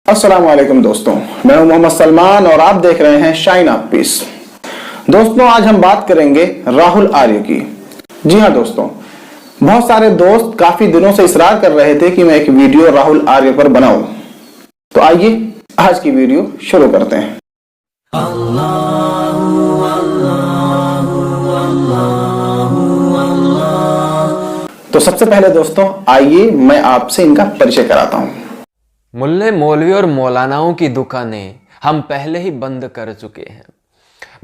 अस्सलाम वालेकुम दोस्तों, मैं हूं मोहम्मद सलमान और आप देख रहे हैं शाइन ऑफ पीस। दोस्तों, आज हम बात करेंगे राहुल आर्य की। जी हां दोस्तों, बहुत सारे दोस्त काफी दिनों से इसरार कर रहे थे कि मैं एक वीडियो राहुल आर्य पर बनाऊं, तो आइए आज की वीडियो शुरू करते हैं। तो सबसे पहले दोस्तों आइए मैं आपसे इनका परिचय कराता हूं। मुल्ले मौलवी और मौलानाओं की दुकानें हम पहले ही बंद कर चुके हैं।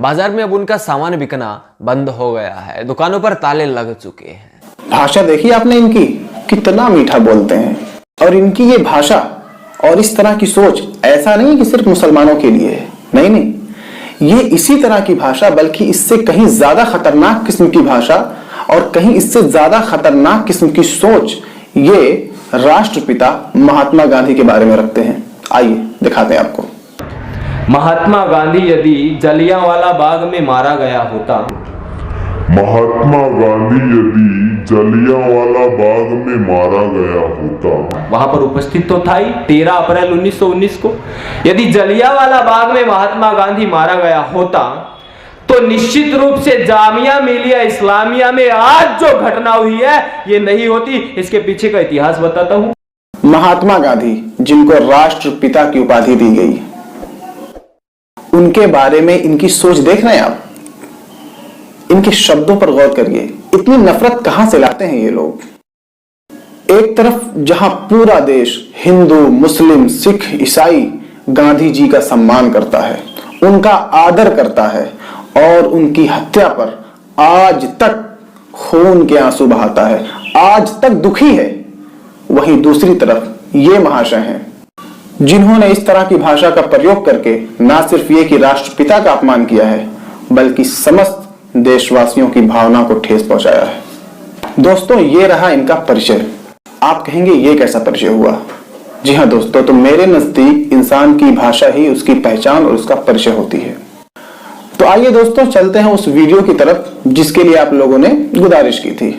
बाजार में अब उनका सामान बिकना बंद हो गया है, दुकानों पर ताले लग चुके हैं। भाषा देखी आपने इनकी, कितना मीठा बोलते हैं। और इनकी ये भाषा और इस तरह की सोच ऐसा नहीं कि सिर्फ मुसलमानों के लिए है, नहीं, ये इसी तरह की भाषा बल्कि इससे कहीं ज्यादा खतरनाक किस्म की भाषा और कहीं इससे ज्यादा खतरनाक किस्म की सोच ये राष्ट्रपिता महात्मा गांधी के बारे में रखते हैं। आइए दिखाते हैं आपको। महात्मा गांधी यदि जलियांवाला बाग में मारा गया होता, महात्मा गांधी यदि जलियांवाला बाग में मारा गया होता, वहां पर उपस्थित तो था ही 13 अप्रैल 1919 को। यदि जलियांवाला बाग में महात्मा गांधी मारा गया होता तो निश्चित रूप से जामिया मिलिया इस्लामिया में आज जो घटना हुई है ये नहीं होती। इसके पीछे का इतिहास बताता हूं। महात्मा गांधी, जिनको राष्ट्रपिता की उपाधि दी गई, उनके बारे में इनकी सोच देख रहे हैं आप। इनके शब्दों पर गौर करिए, इतनी नफरत कहां से लाते हैं ये लोग। एक तरफ जहां पूरा देश हिंदू, मुस्लिम, सिख, ईसाई गांधी जी का सम्मान करता है, उनका आदर करता है और उनकी हत्या पर आज तक खून के आंसू बहाता है, आज तक दुखी है, वहीं दूसरी तरफ ये महाशय हैं जिन्होंने इस तरह की भाषा का प्रयोग करके ना सिर्फ ये कि राष्ट्रपिता का अपमान किया है बल्कि समस्त देशवासियों की भावना को ठेस पहुंचाया है। दोस्तों, ये रहा इनका परिचय। आप कहेंगे ये कैसा परिचय हुआ? जी हां दोस्तों, तो मेरे नजदीक इंसान की भाषा ही उसकी पहचान और उसका परिचय होती है। तो आइए दोस्तों चलते हैं उस वीडियो की तरफ जिसके लिए आप लोगों ने गुजारिश की थी।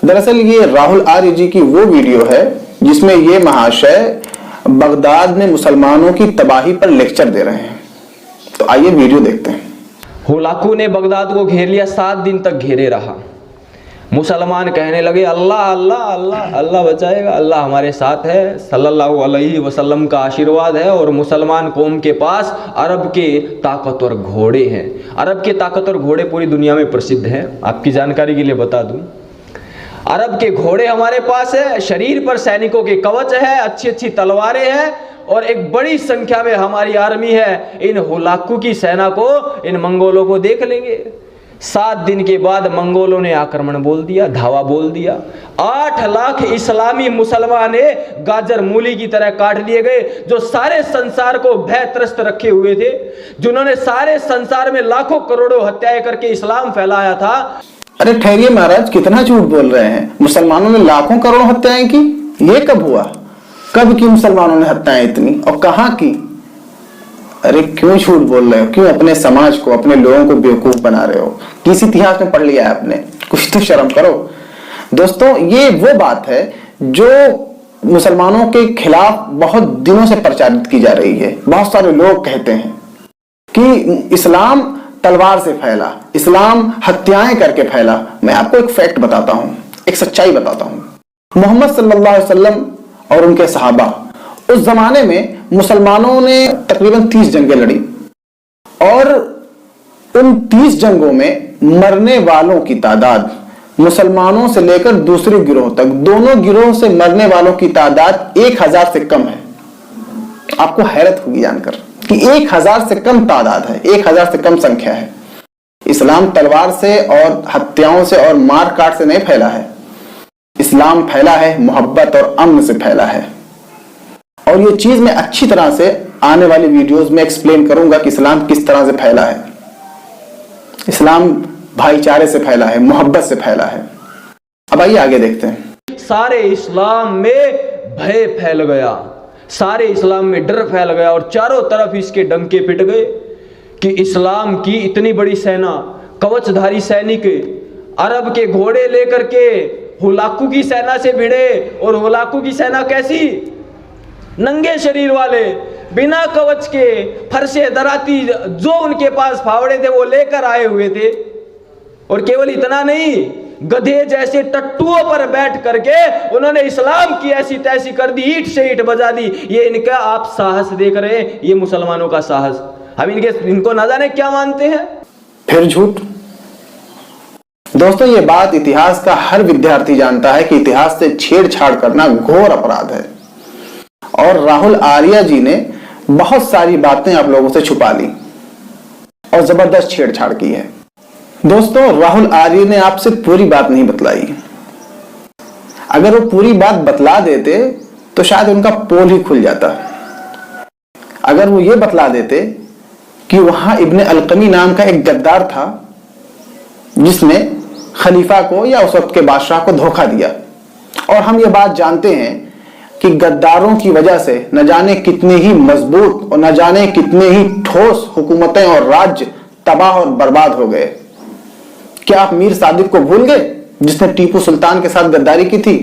दरअसल ये राहुल आर्य जी की वो वीडियो है जिसमें ये महाशय बगदाद में मुसलमानों की तबाही पर लेक्चर दे रहे हैं। तो आइए वीडियो देखते हैं। होलाकू ने बगदाद को घेर लिया, 7 दिन तक घेरे रहा। मुसलमान कहने लगे अल्लाह अल्लाह अल्लाह अल्लाह बचाएगा, अल्लाह हमारे साथ है, सल्लल्लाहु अलैहि वसल्लम का आशीर्वाद है। और मुसलमान कौम के पास अरब के ताकतवर घोड़े हैं। अरब के ताकतवर घोड़े पूरी दुनिया में प्रसिद्ध हैं। आपकी जानकारी के लिए बता दूं, अरब के घोड़े हमारे पास है, शरीर पर सैनिकों के कवच है, अच्छी अच्छी तलवारें हैं और एक बड़ी संख्या में हमारी आर्मी है। इन होलाकू की सेना को, इन मंगोलों को देख लेंगे। 7 दिन के बाद मंगोलों ने आक्रमण बोल दिया, धावा बोल दिया। 8 लाख इस्लामी मुसलमान गाजर मूली की तरह काट लिए गए, जो सारे संसार को भयत्रस्त रखे हुए थे, जिन्होंने सारे संसार में लाखों करोड़ों हत्याएं करके इस्लाम फैलाया था। अरे ठहरिए महाराज, कितना झूठ बोल रहे हैं। मुसलमानों ने लाखों करोड़ों हत्याएं की? ये कब हुआ? कब की मुसलमानों ने हत्याएं इतनी और कहां की? अरे क्यों झूठ बोल रहे हो? क्यों अपने समाज को, अपने लोगों को बेवकूफ बना रहे हो? किस इतिहास में पढ़ लिया है आपने? कुछ तो शर्म करो। दोस्तों, ये वो बात है जो मुसलमानों के खिलाफ बहुत दिनों से प्रचारित की जा रही है। बहुत सारे लोग कहते हैं कि इस्लाम तलवार से फैला, इस्लाम हत्याएं करके फैला। मैं आपको एक फैक्ट बताता हूं, एक सच्चाई बताता हूं। मोहम्मद सल्लल्लाहु अलैहि वसल्लम और उनके सहाबा, उस जमाने में मुसलमानों ने तकरीबन 30 जंगें लड़ी और उन 30 जंगों में मरने वालों की तादाद मुसलमानों से लेकर दूसरे गिरोह तक, दोनों गिरोह से मरने वालों की तादाद 1000 से कम है। आपको हैरत होगी जानकर कि 1000 से कम तादाद है, 1000 से कम संख्या है। इस्लाम तलवार से और हत्याओं से और मार काट से नहीं फैला है। इस्लाम फैला है मोहब्बत और अमन से फैला है। और ये चीज मैं अच्छी तरह से आने वाली वीडियोस में एक्सप्लेन करूंगा कि इस्लाम किस तरह से फैला है। इस्लाम भाईचारे से फैला है, मोहब्बत से फैला है। अब आइए आगे देखते हैं। सारे इस्लाम में भय फैल गया, सारे इस्लाम में डर फैल गया और चारों तरफ इसके डंके पिट गए कि इस्लाम की इतनी बड़ी सेना, कवचधारी सैनिक अरब के घोड़े लेकर के हुलाकू की सेना से भिड़े। और हुलाकू की सेना कैसी? नंगे शरीर वाले, बिना कवच के फरसे दराती जो उनके पास फावड़े थे वो लेकर आए हुए थे। और केवल इतना नहीं, गधे जैसे टट्टुओं पर बैठ करके उन्होंने इस्लाम की ऐसी तैसी कर दी, ईंट से ईंट बजा दी। ये इनका आप साहस देख रहे हैं, ये मुसलमानों का साहस। हम इनको ना जाने क्या मानते हैं। फिर झूठ। दोस्तों, ये बात इतिहास का हर विद्यार्थी जानता है कि इतिहास से छेड़छाड़ करना घोर अपराध है। और राहुल आर्या जी ने बहुत सारी बातें आप लोगों से छुपा ली और जबरदस्त छेड़छाड़ की है। दोस्तों, राहुल आर्य ने आपसे पूरी बात नहीं बतलाई। अगर वो पूरी बात बतला देते तो शायद उनका पोल ही खुल जाता। अगर वो ये बतला देते कि वहां इब्ने अलकमी नाम का एक गद्दार था जिसने खलीफा को या उस वक्त के बादशाह को धोखा दिया, और हम ये बात जानते हैं कि गद्दारों की वजह से न जाने कितने ही मजबूत और न जाने कितने ही ठोस हुकूमतें और राज्य तबाह और बर्बाद हो गए। क्या आप मीर सादिक को भूल गए जिसने टीपू सुल्तान के साथ गद्दारी की थी?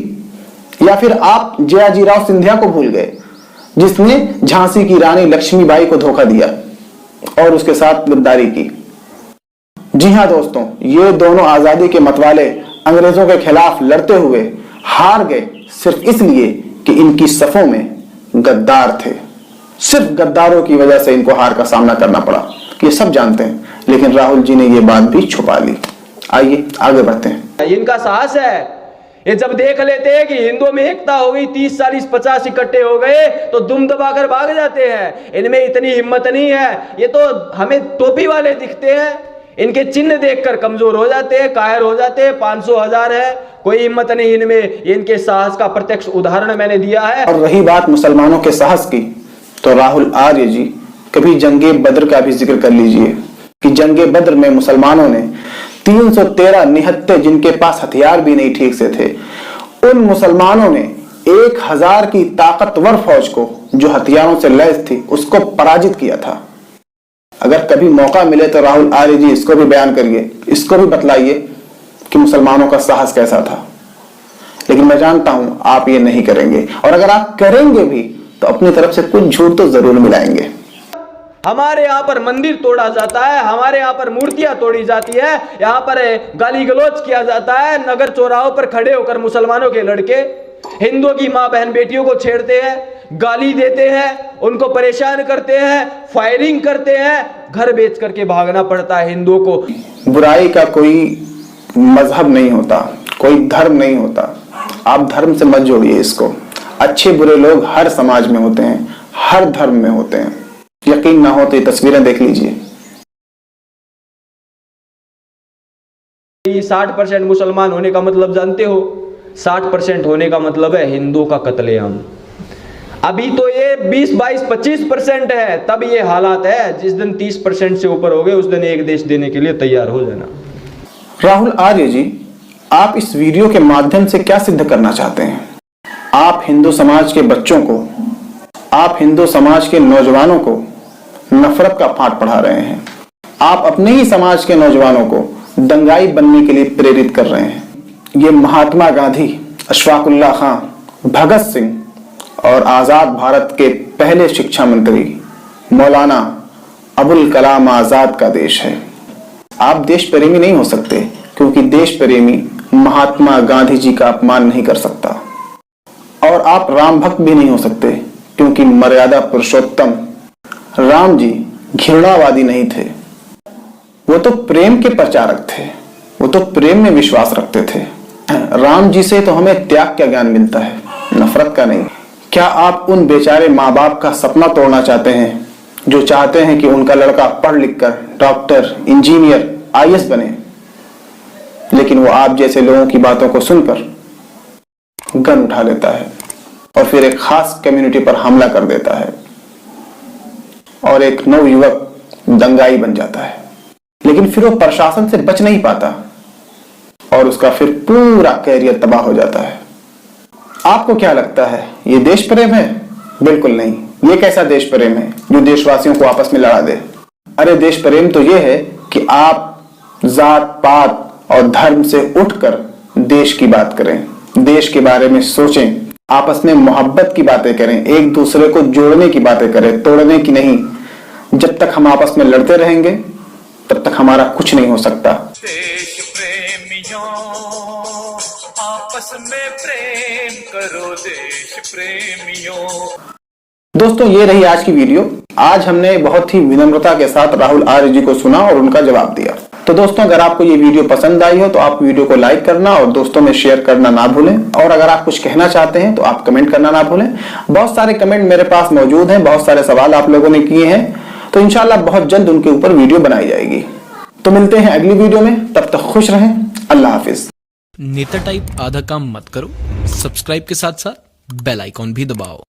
या फिर आप जयाजीराव सिंधिया को भूल गए जिसने झांसी की रानी लक्ष्मीबाई को धोखा दिया और उसके साथ गद्दारी की? जी हां दोस्तों, ये दोनों आजादी के मतवाले अंग्रेजों के खिलाफ लड़ते हुए हार गए सिर्फ इसलिए कि इनकी सफों में गद्दार थे। सिर्फ गद्दारों की वजह से इनको हार का सामना करना पड़ा, ये सब जानते हैं, लेकिन राहुल जी ने ये बात भी छुपा ली। आइए आगे बढ़ते हैं। इनका साहस है, ये जब देख लेते हैं कि हिंदुओं में एकता हो गई, 30 40 50 इकट्ठे हो गए तो दुम दबाकर भाग जाते हैं। इनमें इतनी हिम्मत नहीं है। ये तो हमें टोपी वाले दिखते हैं, इनके चिन्ह देखकर कमजोर हो जाते हैं, कायर हो जाते हैं। 500 1000 है, कोई हिम्मत नहीं इनमें। इनके साहस का प्रत्यक्ष उदाहरण मैंने दिया है। और रही बात मुसलमानों के साहस की, तो राहुल आर्य जी कभी जंगे बद्र का भी जिक्र कर लीजिए कि जंगे बद्र में मुसलमानों ने 313 निहत्ते, जिनके पास हथियार भी नहीं ठीक से थे, उन मुसलमानों ने 1000 की ताकतवर फौज को जो हथियारों से लैस थी उसको पराजित किया था। अगर कभी मौका मिले तो राहुल आर्य जी इसको भी बयान करिए, इसको भी बतलाइए कि मुसलमानों का साहस कैसा था। लेकिन मैं जानता हूं आप ये नहीं करेंगे, और अगर आप करेंगे भी तो अपनी तरफ से कुछ झूठ तो जरूर मिलाएंगे। हमारे यहाँ पर मंदिर तोड़ा जाता है, हमारे यहाँ पर मूर्तियां तोड़ी जाती है, यहाँ पर गाली गलौज किया जाता है। नगर चौराहों पर खड़े होकर मुसलमानों के लड़के हिंदुओं की मां बहन बेटियों को छेड़ते हैं, गाली देते हैं, उनको परेशान करते हैं, फायरिंग करते हैं। घर बेच करके भागना पड़ता है हिंदुओं को। बुराई का कोई मजहब नहीं होता, कोई धर्म नहीं होता। आप धर्म से मत जोड़िए इसको। अच्छे बुरे लोग हर समाज में होते हैं, हर धर्म में होते हैं। यकीन ना हो तो ये तस्वीरें देख लीजिए। 60% मुसलमान होने का मतलब जानते हो? 60% होने का मतलब है हिंदुओं का कत्लेआम। अभी तो ये 20 22 25% है, तब ये हालात है। जिस दिन 30% से ऊपर हो गए उस दिन एक देश देने के लिए तैयार हो जाना। राहुल आर्य जी, आप इस वीडियो के माध्यम से क्या सिद्ध करना चाहते हैं? आप हिंदू समाज के बच्चों को, आप हिंदू समाज के नौजवानों को नफरत का पाठ पढ़ा रहे हैं। आप अपने ही समाज के नौजवानों को दंगाई बनने के लिए प्रेरित कर रहे हैं। ये महात्मा गांधी, अशफाकुल्लाह खां, भगत सिंह और आजाद भारत के पहले शिक्षा मंत्री मौलाना अबुल कलाम आजाद का देश है। आप देश प्रेमी नहीं हो सकते क्योंकि देश प्रेमी महात्मा गांधी जी का अपमान नहीं कर सकता। और आप राम भक्त भी नहीं हो सकते क्योंकि मर्यादा पुरुषोत्तम राम जी घृणावादी नहीं थे। वो तो प्रेम के प्रचारक थे, वो तो प्रेम में विश्वास रखते थे। राम जी से तो हमें त्याग का ज्ञान मिलता है, नफरत का नहीं। क्या आप उन बेचारे माँ बाप का सपना तोड़ना चाहते हैं जो चाहते हैं कि उनका लड़का पढ़ लिख कर डॉक्टर, इंजीनियर, IAS बने, लेकिन वो आप जैसे लोगों की बातों को सुनकर गन उठा लेता है और फिर एक खास कम्युनिटी पर हमला कर देता है और एक नवयुवक दंगाई बन जाता है। लेकिन फिर वो प्रशासन से बच नहीं पाता और उसका फिर पूरा कैरियर तबाह हो जाता है। आपको क्या लगता है ये देश प्रेम है? बिल्कुल नहीं। ये कैसा देश प्रेम है जो देशवासियों को आपस में लड़ा दे? अरे देश प्रेम तो ये है कि आप जात पात और धर्म से उठकर देश की बात करें, देश के बारे में सोचें। आपस में मोहब्बत की बातें करें, एक दूसरे को जोड़ने की बातें करें, तोड़ने की नहीं। जब तक हम आपस में लड़ते रहेंगे तब तक हमारा कुछ नहीं हो सकता। देश प्रेमियों आपस में प्रेम करो, देश प्रेमियों। दोस्तों ये रही आज की वीडियो। आज हमने बहुत ही विनम्रता के साथ राहुल आर्य जी को सुना और उनका जवाब दिया। तो दोस्तों अगर आपको ये वीडियो पसंद आई हो तो आप वीडियो को लाइक करना और दोस्तों में शेयर करना ना भूलें। और अगर आप कुछ कहना चाहते हैं तो आप कमेंट करना ना भूलें। बहुत सारे कमेंट मेरे पास मौजूद हैं, बहुत सारे सवाल आप लोगों ने किए हैं, तो इंशाल्लाह बहुत जल्द उनके ऊपर वीडियो बनाई जाएगी। तो मिलते हैं अगली वीडियो में, तब तक खुश रहें। अल्लाह हाफिज। नेता टाइप आधा काम मत करो, सब्सक्राइब के साथ साथ बेल आइकॉन भी दबाओ।